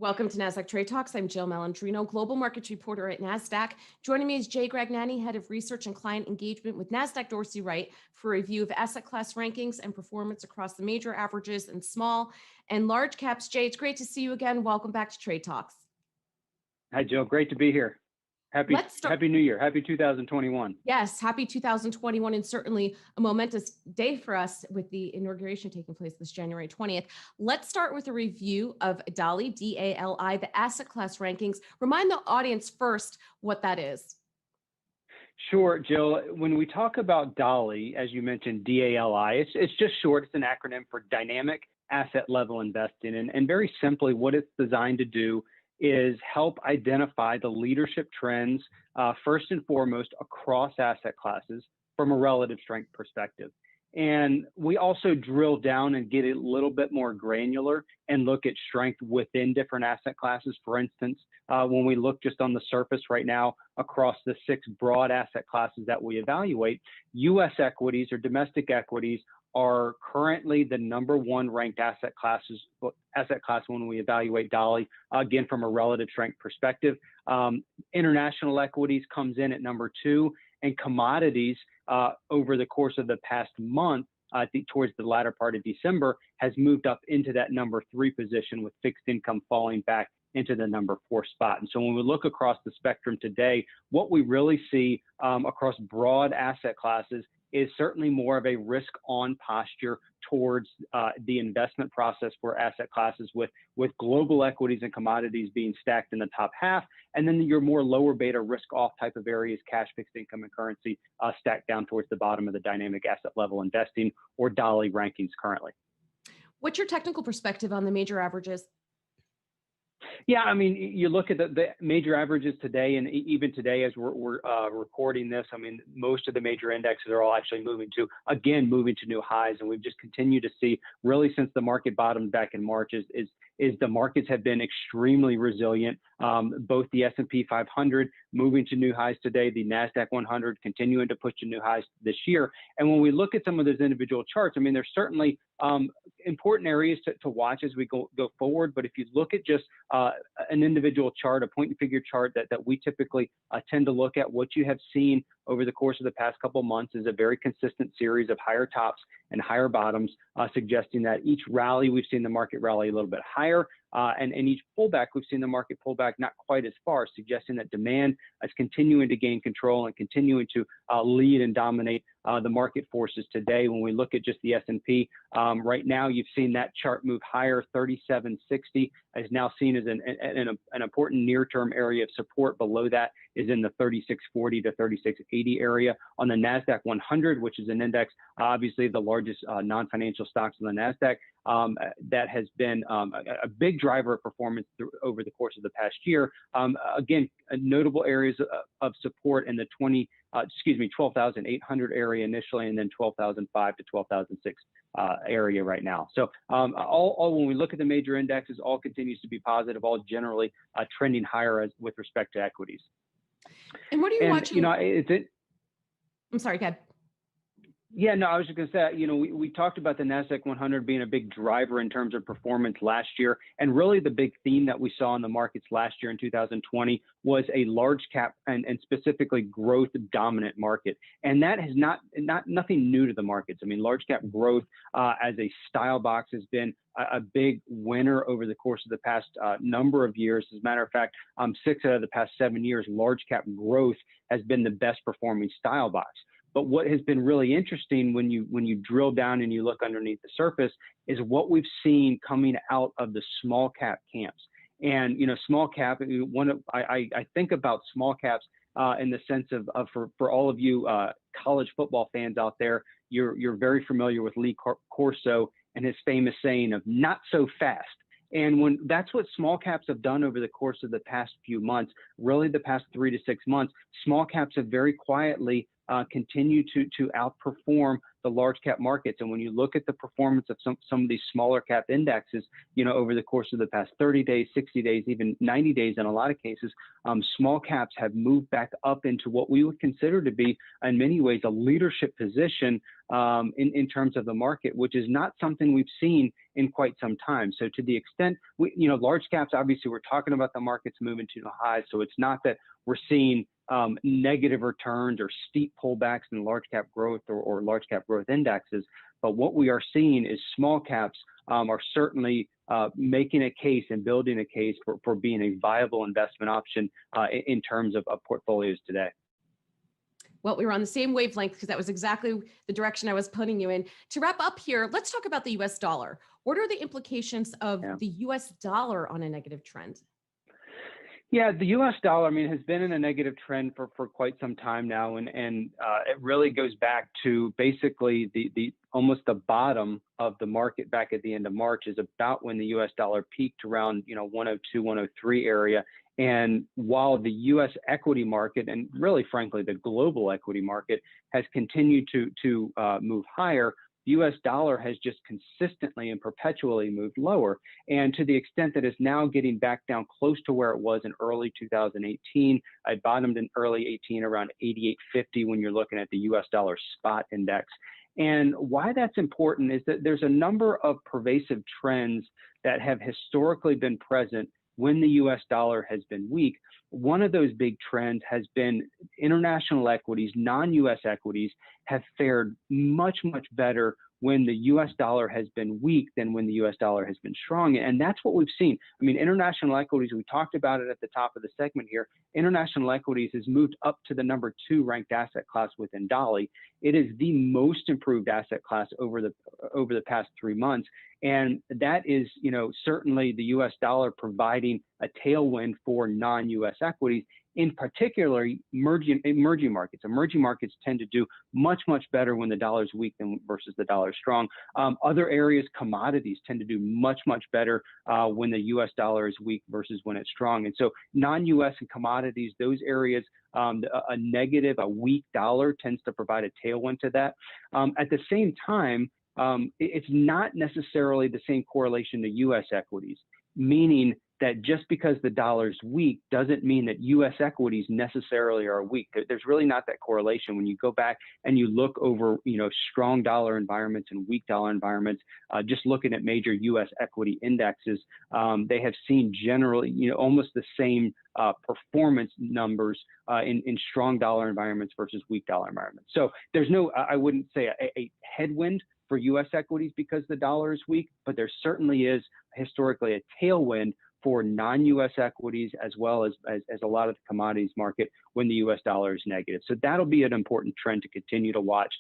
Welcome to Nasdaq Trade Talks. I'm Jill Malandrino, global markets reporter at Nasdaq. Joining me is Jay Gragnani, head of research and client engagement with Nasdaq Dorsey Wright, for a review of asset class rankings and performance across the major averages and small and large caps. Jay, it's great to see you again. Welcome back to Trade Talks. Hi, Jill. Great to be here. Happy New Year. Happy 2021. Yes, happy 2021, and certainly a momentous day for us with the inauguration taking place this January 20th. Let's start with a review of DALI, D-A-L-I, the asset class rankings. Remind the audience first what that is. Sure, Jill. When we talk about DALI, as you mentioned, D-A-L-I, it's just short. It's an acronym for Dynamic Asset Level Investing. And very simply, what it's designed to do is help identify the leadership trends, first and foremost, across asset classes from a relative strength perspective. And we also drill down and get a little bit more granular and look at strength within different asset classes. For instance, when we look just on the surface right now across the 6 broad asset classes that we evaluate, U.S. equities or domestic equities are currently the #1 ranked asset class when we evaluate DALI, again, from a relative strength perspective. International equities comes in at #2, and commodities over the course of the past month, I think towards the latter part of December, has moved up into that #3 position, with fixed income falling back into the #4 spot. And so when we look across the spectrum today, what we really see across broad asset classes is certainly more of a risk-on posture towards the investment process for asset classes, with global equities and commodities being stacked in the top half, and then your more lower beta risk-off type of areas, cash, fixed income, and currency, stacked down towards the bottom of the dynamic asset level investing or DALI rankings currently. What's your technical perspective on the major averages? Yeah, I mean, you look at the major averages today, and even today as we're recording this, I mean, most of the major indexes are all actually moving to new highs. And we've just continued to see, really since the market bottomed back in March, is the markets have been extremely resilient. Both the S&P 500 moving to new highs today, the Nasdaq 100 continuing to push to new highs this year. And when we look at some of those individual charts, I mean, there's certainly important areas to watch as we go forward. But if you look at just an individual chart, a point and figure chart that we typically tend to look at, what you have seen over the course of the past couple of months is a very consistent series of higher tops and higher bottoms, suggesting that each rally, we've seen the market rally a little bit higher, and in each pullback, we've seen the market pull back not quite as far, suggesting that demand is continuing to gain control and continuing to lead and dominate the market forces today. When we look at just the S&P, right now, you've seen that chart move higher. 3760 is now seen as an important near-term area of support. Below that is in the 3640 to 3680 area. On the Nasdaq 100, which is an index, obviously the largest non-financial stocks on the Nasdaq, that has been a big driver of performance over the course of the past year. Again, notable areas of support in the 12,800 area initially, and then 12,005 to 12,006 area right now. So all when we look at the major indexes, all continues to be positive, all generally trending higher with respect to equities. And what are you watching? You know, I'm sorry, go ahead. Yeah, no, I was just going to say, you know, we talked about the Nasdaq 100 being a big driver in terms of performance last year. And really the big theme that we saw in the markets last year in 2020 was a large cap and specifically growth dominant market. And that has nothing new to the markets. I mean, large cap growth as a style box has been a big winner over the course of the past number of years. As a matter of fact, 6 out of the past 7 years, large cap growth has been the best performing style box. But what has been really interesting when you drill down and you look underneath the surface is what we've seen coming out of the small cap camps. And, you know, small cap, I think about small caps in the sense of for all of you college football fans out there, you're very familiar with Lee Corso and his famous saying of "not so fast." And that's what small caps have done over the course of the past few months, really the past 3 to 6 months. Small caps have very quietly continue to outperform the large cap markets. And when you look at the performance of some of these smaller cap indexes, over the course of the past 30 days, 60 days, even 90 days in a lot of cases, small caps have moved back up into what we would consider to be, in many ways, a leadership position in terms of the market, which is not something we've seen in quite some time. So to the extent, large caps, obviously, we're talking about the markets moving to the highs. So it's not that we're seeing negative returns or steep pullbacks in large cap growth or large cap growth indexes. But what we are seeing is small caps are certainly making a case and building a case for being a viable investment option in terms of portfolios today. Well, we were on the same wavelength because that was exactly the direction I was putting you in. To wrap up here, let's talk about the US dollar. What are the implications of the US dollar on a negative trend? Yeah, the U.S. dollar, has been in a negative trend for quite some time now, and it really goes back to basically the almost the bottom of the market back at the end of March is about when the U.S. dollar peaked around 102, 103 area. And while the U.S. equity market and really, frankly, the global equity market has continued to move higher, the U.S. dollar has just consistently and perpetually moved lower. And to the extent that it's now getting back down close to where it was in early 2018, I bottomed in early 18 around 88.50 when you're looking at the U.S. dollar spot index. And why that's important is that there's a number of pervasive trends that have historically been present when the U.S. dollar has been weak. One of those big trends has been international equities, non-U.S. equities have fared much, much better when the U.S. dollar has been weak than when the U.S. dollar has been strong. And that's what we've seen. International equities, we talked about it at the top of the segment here, international equities has moved up to the number 2 ranked asset class within Dolly. It is the most improved asset class over the past 3 months. And that is, certainly the U.S. dollar providing a tailwind for non-U.S. equities, in particular emerging markets. Emerging markets tend to do much, much better when the dollar is weak than versus the dollar is strong. Other areas, commodities, tend to do much, much better when the U.S. dollar is weak versus when it's strong. And so non-U.S. and commodities, those areas, a weak dollar tends to provide a tailwind to that. At the same time, it's not necessarily the same correlation to U.S. equities, meaning that just because the dollar's weak doesn't mean that U.S. equities necessarily are weak. There's really not that correlation. When you go back and you look over, strong dollar environments and weak dollar environments, just looking at major U.S. equity indexes, they have seen generally, almost the same performance numbers in strong dollar environments versus weak dollar environments. So there's no, I wouldn't say a headwind for U.S. equities because the dollar is weak, but there certainly is historically a tailwind for non-U.S. equities as well as a lot of the commodities market when the U.S. dollar is negative. So that'll be an important trend to continue to watch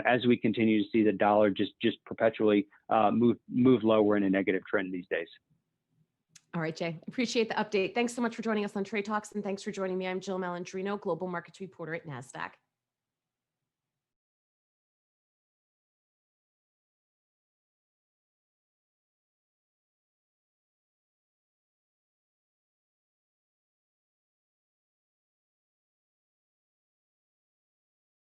as we continue to see the dollar just perpetually move lower in a negative trend these days. All right, Jay, appreciate the update. Thanks so much for joining us on Trade Talks, and thanks for joining me. I'm Jill Malandrino, Global Markets Reporter at Nasdaq.